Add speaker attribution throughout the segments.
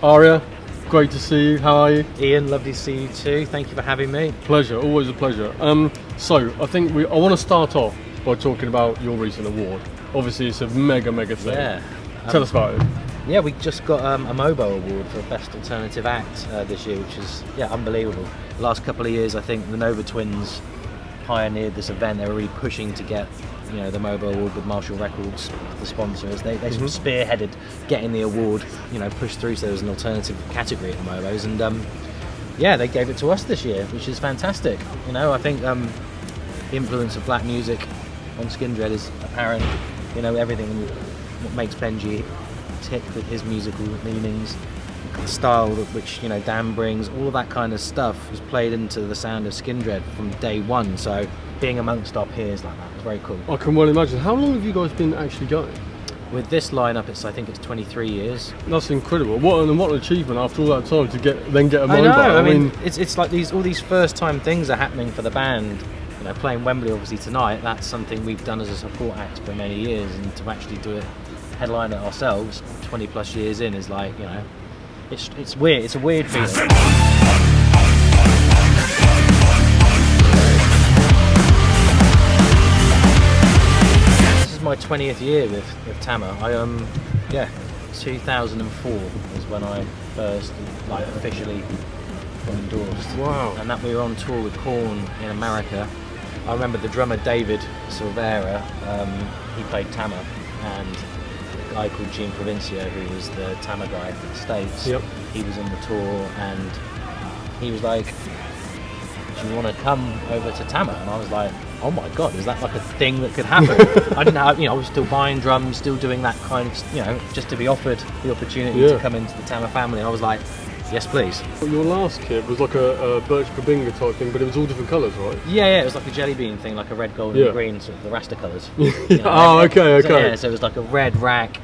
Speaker 1: Arya, great to see you. How are you?
Speaker 2: Ian, lovely to see you too. Thank you for having me.
Speaker 1: Pleasure, always a pleasure. So I think I want to start off by talking about your recent award. Obviously, it's a mega thing.
Speaker 2: Yeah.
Speaker 1: Tell us about it.
Speaker 2: Yeah, we just got a MOBO award for Best Alternative Act this year, which is unbelievable. The last couple of years, I think the Nova Twins pioneered this event. They were really pushing to get the MOBO award with Marshall Records, the sponsors. They sort of spearheaded getting the award, pushed through so there was an alternative category at the MOBOs, and they gave it to us this year, which is fantastic. I think the influence of black music on Skindred is apparent. Everything what makes Benji tick with his musical meanings, the style which Dan brings, all of that kind of stuff was played into the sound of Skindred from day one. So being amongst our peers like that was very cool.
Speaker 1: I can well imagine. How long have you guys been actually going?
Speaker 2: With this lineup, I think it's 23 years.
Speaker 1: That's incredible. What an achievement after all that time to get a MOBO.
Speaker 2: I know. I mean, it's like all these first time things are happening for the band. Playing Wembley obviously tonight, that's something we've done as a support act for many years, and to actually do it, headline it ourselves 20 plus years in is like, it's weird. It's a weird feeling. This is my 20th year with TAMA. 2004 was when I first officially got endorsed.
Speaker 1: Wow.
Speaker 2: And that we were on tour with Korn in America. I remember the drummer David Silvera, he played TAMA, and a guy called Gene Provincia, who was the TAMA guy for the States, he was on the tour, and he was like, do you want to come over to TAMA? And I was like, oh my god, is that like a thing that could happen? I didn't have, I was still buying drums, still doing that kind of, just to be offered the opportunity to come into the TAMA family. And I was like, yes, please.
Speaker 1: Your last kit was like a birch babinga type thing, but it was all different colours, right?
Speaker 2: Yeah, it was like a jelly bean thing, like a red, gold, and green, sort of the Rasta colours.
Speaker 1: Okay.
Speaker 2: So it was like a red rack,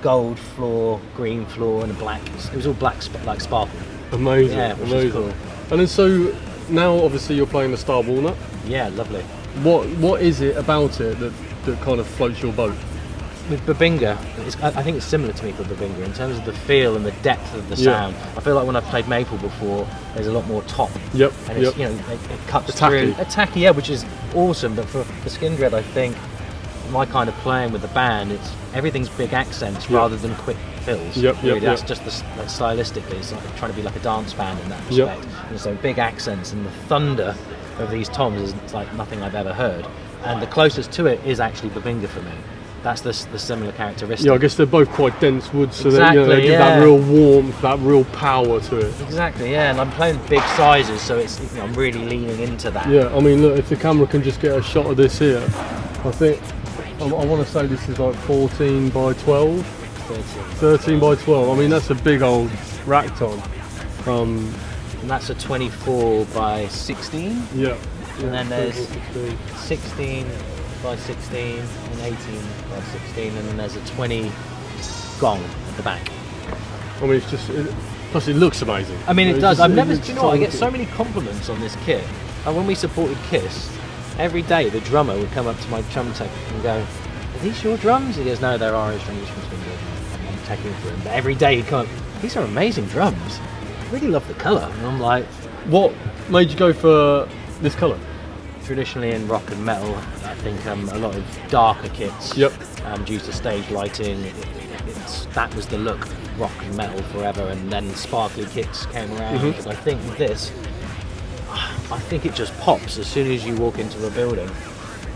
Speaker 2: gold floor, green floor, and a black. It was all black, like sparkle.
Speaker 1: Amazing,
Speaker 2: yeah, which
Speaker 1: amazing.
Speaker 2: is cool.
Speaker 1: And then so now, obviously, you're playing the Star Walnut.
Speaker 2: Yeah, lovely.
Speaker 1: What is it about it that kind of floats your boat?
Speaker 2: With Babinga, I think it's similar to me for Babinga in terms of the feel and the depth of the sound. I feel like when I've played Maple before, there's a lot more top.
Speaker 1: Yep.
Speaker 2: And it's, it cuts through. Attacky, yeah, which is awesome. But for Skindred, I think my kind of playing with the band, everything's big accents rather than quick fills. That's just stylistically, it's like trying to be like a dance band in that respect. And so big accents, and the thunder of these toms is like nothing I've ever heard. And the closest to it is actually Babinga for me. That's the similar characteristic.
Speaker 1: Yeah, I guess they're both quite dense woods, so
Speaker 2: exactly,
Speaker 1: they give that real warmth, that real power to it.
Speaker 2: Exactly, yeah, and I'm playing big sizes, so I'm really leaning into that.
Speaker 1: Yeah, I mean, look, if the camera can just get a shot of this here, I think, I want to say this is like 14 by 12? 13 by 12. I mean, that's a big old rack tom.
Speaker 2: And that's a 24 by 16?
Speaker 1: Yeah.
Speaker 2: And then there's 16 by 16 and 18 by 16, and then there's a 20 gong at the back.
Speaker 1: I mean, plus it looks amazing.
Speaker 2: I mean, it does. I get so many compliments on this kit. And when we supported Kiss, every day the drummer would come up to my drum tech and go, "Are these your drums?" He goes, "No, they're Irish drums from Skindred." I'm teching for him. But every day he'd come up, "These are amazing drums. I really love the colour." And I'm like,
Speaker 1: what made you go for this colour?
Speaker 2: Traditionally in rock and metal, I think a lot of darker kits due to stage lighting, that was the look of rock and metal forever, and then sparkly kits came around. And I think with this, I think it just pops as soon as you walk into a building.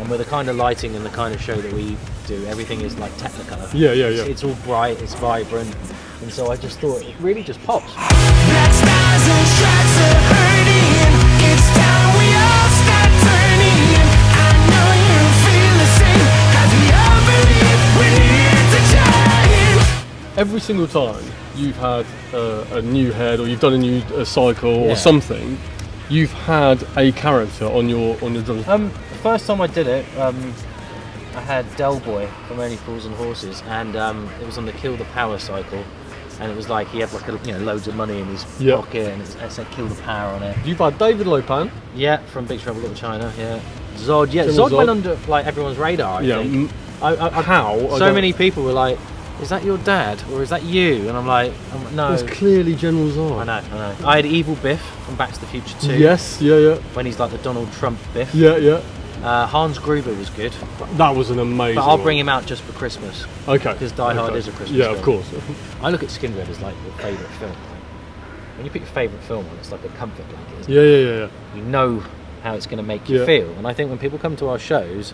Speaker 2: And with the kind of lighting and the kind of show that we do, everything is like Technicolor.
Speaker 1: Yeah.
Speaker 2: It's all bright, it's vibrant, and so I just thought it really just pops.
Speaker 3: Black stars and stripes are hurting. It's time we all start turning. I know you feel the same, 'cause we all believe we're here to change.
Speaker 1: Every single time you've had a new head, or you've done a new cycle or something, you've had a character on your drums.
Speaker 2: The first time I did it, I had Del Boy from Only Fools and Horses, and it was on the Kill the Power cycle. And it was like he had like loads of money in his pocket, and it said "Kill the Power" on it.
Speaker 1: You've had David Lopan.
Speaker 2: Yeah, from Big Trouble in Little China. Yeah, Zod. Yeah, Zod went under like everyone's radar. I think.
Speaker 1: How?
Speaker 2: So many people were like, is that your dad or is that you? And I'm like, no.
Speaker 1: That's clearly General Zod.
Speaker 2: I know. I had Evil Biff from Back to the Future 2.
Speaker 1: Yes, yeah.
Speaker 2: When he's like the Donald Trump Biff.
Speaker 1: Yeah.
Speaker 2: Hans Gruber was good.
Speaker 1: That was an amazing
Speaker 2: But I'll
Speaker 1: one.
Speaker 2: bring him out just for Christmas.
Speaker 1: Okay.
Speaker 2: Because Die Hard is a Christmas
Speaker 1: Yeah,
Speaker 2: film.
Speaker 1: of course.
Speaker 2: I look at Skindred as like your favourite film. When you put your favourite film on, it's like a comfort blanket, isn't it?
Speaker 1: Yeah.
Speaker 2: You know how it's going to make you
Speaker 1: Yeah.
Speaker 2: feel. And I think when people come to our shows,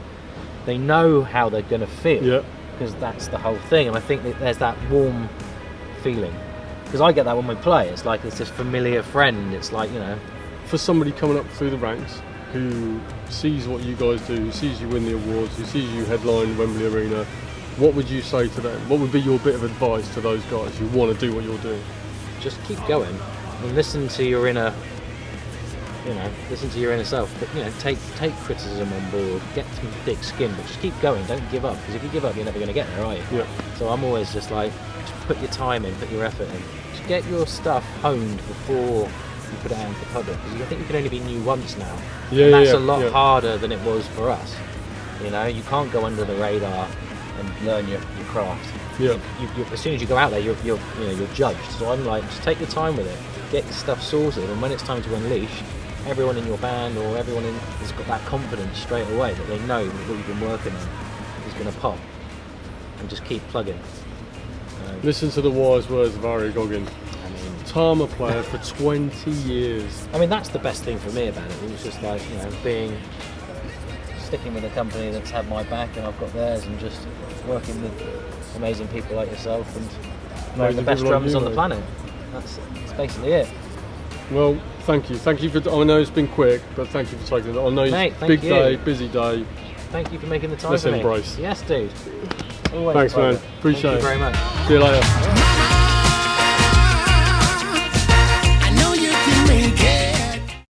Speaker 2: they know how they're going to feel.
Speaker 1: Yeah.
Speaker 2: Because that's the whole thing. And I think that there's that warm feeling. Because I get that when we play. It's like it's this familiar friend. It's like, you know.
Speaker 1: For somebody coming up through the ranks who sees what you guys do, who sees you win the awards, who sees you headline Wembley Arena, what would you say to them? What would be your bit of advice to those guys who want to do what you're doing?
Speaker 2: Just keep going and listen to your inner, listen to your inner self. But take criticism on board, get some thick skin, but just keep going. Don't give up, because if you give up, you're never going to get there, are you?
Speaker 1: Yeah.
Speaker 2: So I'm always just like, just put your time in, put your effort in. Just get your stuff honed before you put it out into the public. Because I think you can only be new once now.
Speaker 1: Yeah,
Speaker 2: and that's
Speaker 1: yeah,
Speaker 2: a lot
Speaker 1: yeah.
Speaker 2: harder than it was for us. You can't go under the radar and learn your craft.
Speaker 1: Yeah.
Speaker 2: You, as soon as you go out there, you're judged. So I'm like, just take your time with it, get your stuff sorted, and when it's time to unleash, everyone in your band or everyone has got that confidence straight away that they know that what you've been working on is going to pop, and just keep plugging.
Speaker 1: Listen to the wise words of Arya Goggin.
Speaker 2: I mean,
Speaker 1: TAMA player for 20 years.
Speaker 2: I mean, that's the best thing for me about it. It was just like, sticking with a company that's had my back and I've got theirs, and just working with amazing people like yourself and knowing the
Speaker 1: Amazing
Speaker 2: best
Speaker 1: people like
Speaker 2: drummers
Speaker 1: you,
Speaker 2: on the
Speaker 1: mate.
Speaker 2: planet. That's basically it.
Speaker 1: Well, thank you. Thank you for. I know it's been quick, but thank you for taking it. I know
Speaker 2: Mate,
Speaker 1: it's
Speaker 2: thank
Speaker 1: big
Speaker 2: you.
Speaker 1: day, busy day.
Speaker 2: Thank you for making the time
Speaker 1: Let's
Speaker 2: for me.
Speaker 1: embrace.
Speaker 2: Yes, dude. Always
Speaker 1: Thanks,
Speaker 2: a pleasure.
Speaker 1: man. Appreciate
Speaker 2: Thank you
Speaker 1: it.
Speaker 2: very much.
Speaker 1: See you later.